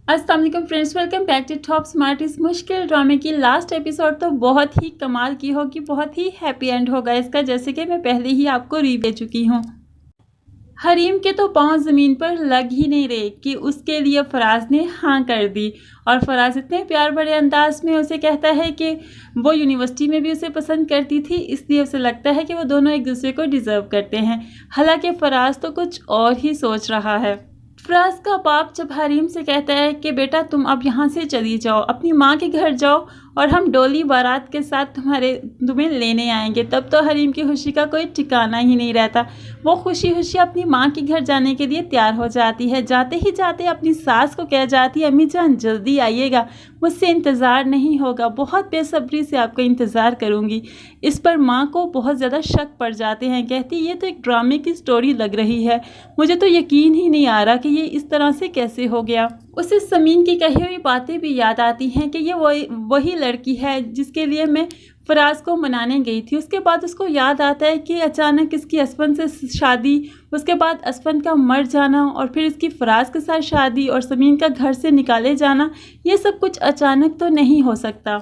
अस्सलाम वालेकुम friends, welcome back to top smart. इस मुश्किल ड्रामे की लास्ट एपिसोड तो बहुत ही कमाल की होगी, बहुत ही हैप्पी एंड होगा इसका, जैसे कि मैं पहले ही आपको रिव्यू दे चुकी हूँ। हरीम के तो पांव ज़मीन पर लग ही नहीं रहे कि उसके लिए फराज ने हाँ कर दी। और फराज इतने प्यार भरे अंदाज में उसे कहता है कि वो यूनिवर्सिटी में भी उसे पसंद करती थी, इसलिए उसे लगता है कि वो दोनों एक दूसरे को डिज़र्व करते हैं। हालांकि फराज तो कुछ और ही सोच रहा है। फराज का बाप जब हरीम से कहता है कि बेटा तुम अब यहाँ से चली जाओ, अपनी माँ के घर जाओ और हम डोली बारात के साथ तुम्हें लेने आएंगे, तब तो हरीम की खुशी का कोई ठिकाना ही नहीं रहता। वो खुशी खुशी अपनी माँ के घर जाने के लिए तैयार हो जाती है। जाते ही जाते अपनी सास को कह जाती है, अम्मी जान जल्दी आइएगा, मुझसे इंतज़ार नहीं होगा, बहुत बेसब्री से आपका इंतज़ार करूँगी। इस पर माँ को बहुत ज़्यादा शक पड़ जाते हैं। कहती ये तो एक ड्रामे की स्टोरी लग रही है, मुझे तो यकीन ही नहीं आ रहा कि ये इस तरह से कैसे हो गया। उसे समीन की कही हुई बातें भी याद आती हैं कि ये वही लड़की है जिसके लिए मैं फराज को मनाने गई थी। उसके बाद उसको याद आता है कि अचानक इसकी असफन से शादी, उसके बाद असफन का मर जाना और फिर इसकी फराज के साथ शादी और समीन का घर से निकाले जाना, ये सब कुछ अचानक तो नहीं हो सकता।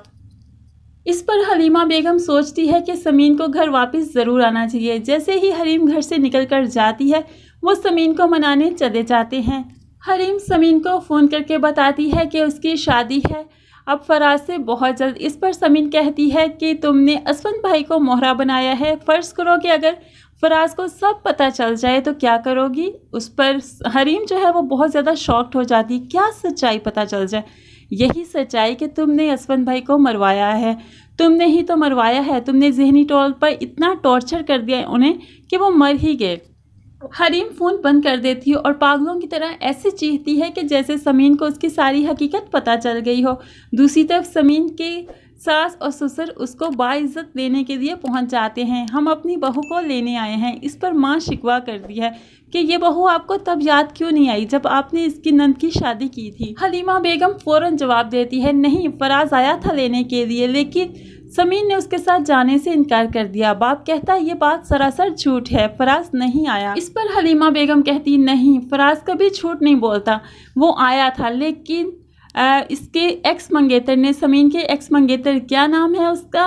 इस पर हलीमा बेगम सोचती है कि समीन को घर वापस ज़रूर आना चाहिए। जैसे ही हरीम घर से निकल कर जाती है, वो समीन को मनाने चले जाते हैं। हरीम समीन को फ़ोन करके बताती है कि उसकी शादी है अब फराज से बहुत जल्द। इस पर समीन कहती है कि तुमने असफन भाई को मोहरा बनाया है, फ़र्ज़ करो कि अगर फराज को सब पता चल जाए तो क्या करोगी। उस पर हरीम जो है वो बहुत ज़्यादा शॉक्ड हो जाती। क्या सच्चाई पता चल जाए? यही सच्चाई कि तुमने असफन भाई को मरवाया है, तुमने ही तो मरवाया है। तुमने जहनी तौर पर इतना टॉर्चर कर दिया उन्हें कि वो मर ही गए। हरीम फ़ोन बंद कर देती है और पागलों की तरह ऐसे चीखती है कि जैसे समीन को उसकी सारी हकीकत पता चल गई हो। दूसरी तरफ समीन के सास और ससुर उसको बाइज्जत लेने के लिए पहुंच जाते हैं। हम अपनी बहू को लेने आए हैं। इस पर माँ शिकवा करती है कि ये बहू आपको तब याद क्यों नहीं आई जब आपने इसकी नंद की शादी की थी। हलीमा बेगम फ़ौरन जवाब देती है, नहीं, फराज आया था लेने के लिए, लेकिन समीन ने उसके साथ जाने से इनकार कर दिया। बाप कहता है ये बात सरासर झूठ है, फराज नहीं आया। इस पर हलीमा बेगम कहती, नहीं, फराज कभी झूठ नहीं बोलता, वो आया था, लेकिन इसके एक्स मंगेतर ने, समीन के एक्स मंगेतर, क्या नाम है उसका,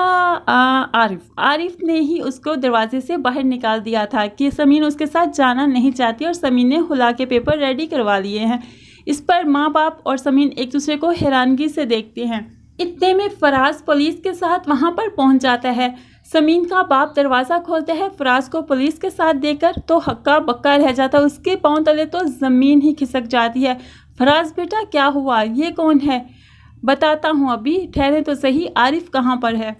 आरिफ ने ही उसको दरवाजे से बाहर निकाल दिया था कि समीन उसके साथ जाना नहीं चाहती और समीन ने हुला के पेपर रेडी करवा लिए हैं। इस पर माँ बाप और समीन एक दूसरे को हैरानगी से देखते हैं। इतने में फराज पुलिस के साथ वहां पर पहुंच जाता है। समीन का बाप दरवाज़ा खोलता है फराज को पुलिस के साथ देकर तो हक्का बक्का रह जाता है। उसके पांव तले तो ज़मीन ही खिसक जाती है। फराज बेटा क्या हुआ, ये कौन है? बताता हूँ, अभी ठहरे तो सही, आरिफ कहाँ पर है?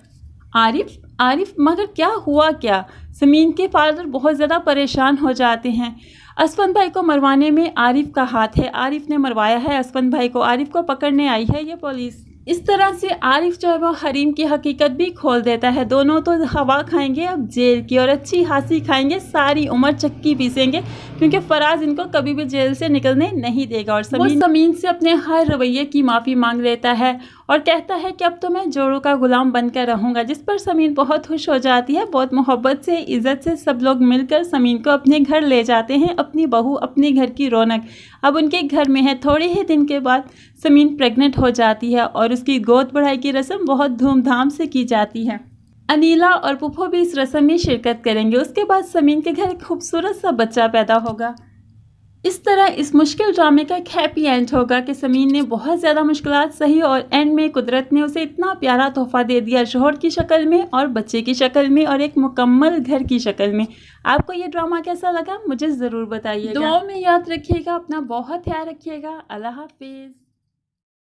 आरिफ मगर क्या हुआ क्या? समीन के फादर बहुत ज़्यादा परेशान हो जाते हैं। असफन भाई को मरवाने में आरिफ का हाथ है, आरिफ ने मरवाया है असफन भाई को, आरिफ को पकड़ने आई है ये पुलिस। इस तरह से आरिफ जो है वो हरीम की हकीकत भी खोल देता है। दोनों तो हवा खाएंगे अब जेल की और अच्छी हासी खाएंगे, सारी उम्र चक्की पीसेंगे, क्योंकि फराज इनको कभी भी जेल से निकलने नहीं देगा। और समीन से अपने हर रवैये की माफ़ी मांग लेता है और कहता है कि अब तो मैं जोड़ों का गुलाम बनकर रहूँगा। जिस पर समीन बहुत खुश हो जाती है। बहुत मोहब्बत से, इज़्ज़त से सब लोग मिलकर समीन को अपने घर ले जाते हैं। अपनी बहू, अपने घर की रौनक अब उनके घर में है। थोड़े ही दिन के बाद समीन प्रेग्नेंट हो जाती है और उसकी गोद बढ़ाई की रस्म बहुत धूमधाम से की जाती है। अनीला और पुप्पो भी इस रस्म में शिरकत करेंगे। उसके बाद समीन के घर एक खूबसूरत सा बच्चा पैदा होगा। इस तरह इस मुश्किल ड्रामे का एक हैप्पी एंड होगा कि समीन ने बहुत ज़्यादा मुश्किलात सही और एंड में कुदरत ने उसे इतना प्यारा तोहफा दे दिया, शोहर की शक्ल में और बच्चे की शक्ल में और एक मुकम्मल घर की शक्ल में। आपको ये ड्रामा कैसा लगा मुझे ज़रूर बताइए। दुआओं में याद रखिएगा, अपना बहुत ख्याल रखिएगा। अल्लाह हाफिज़।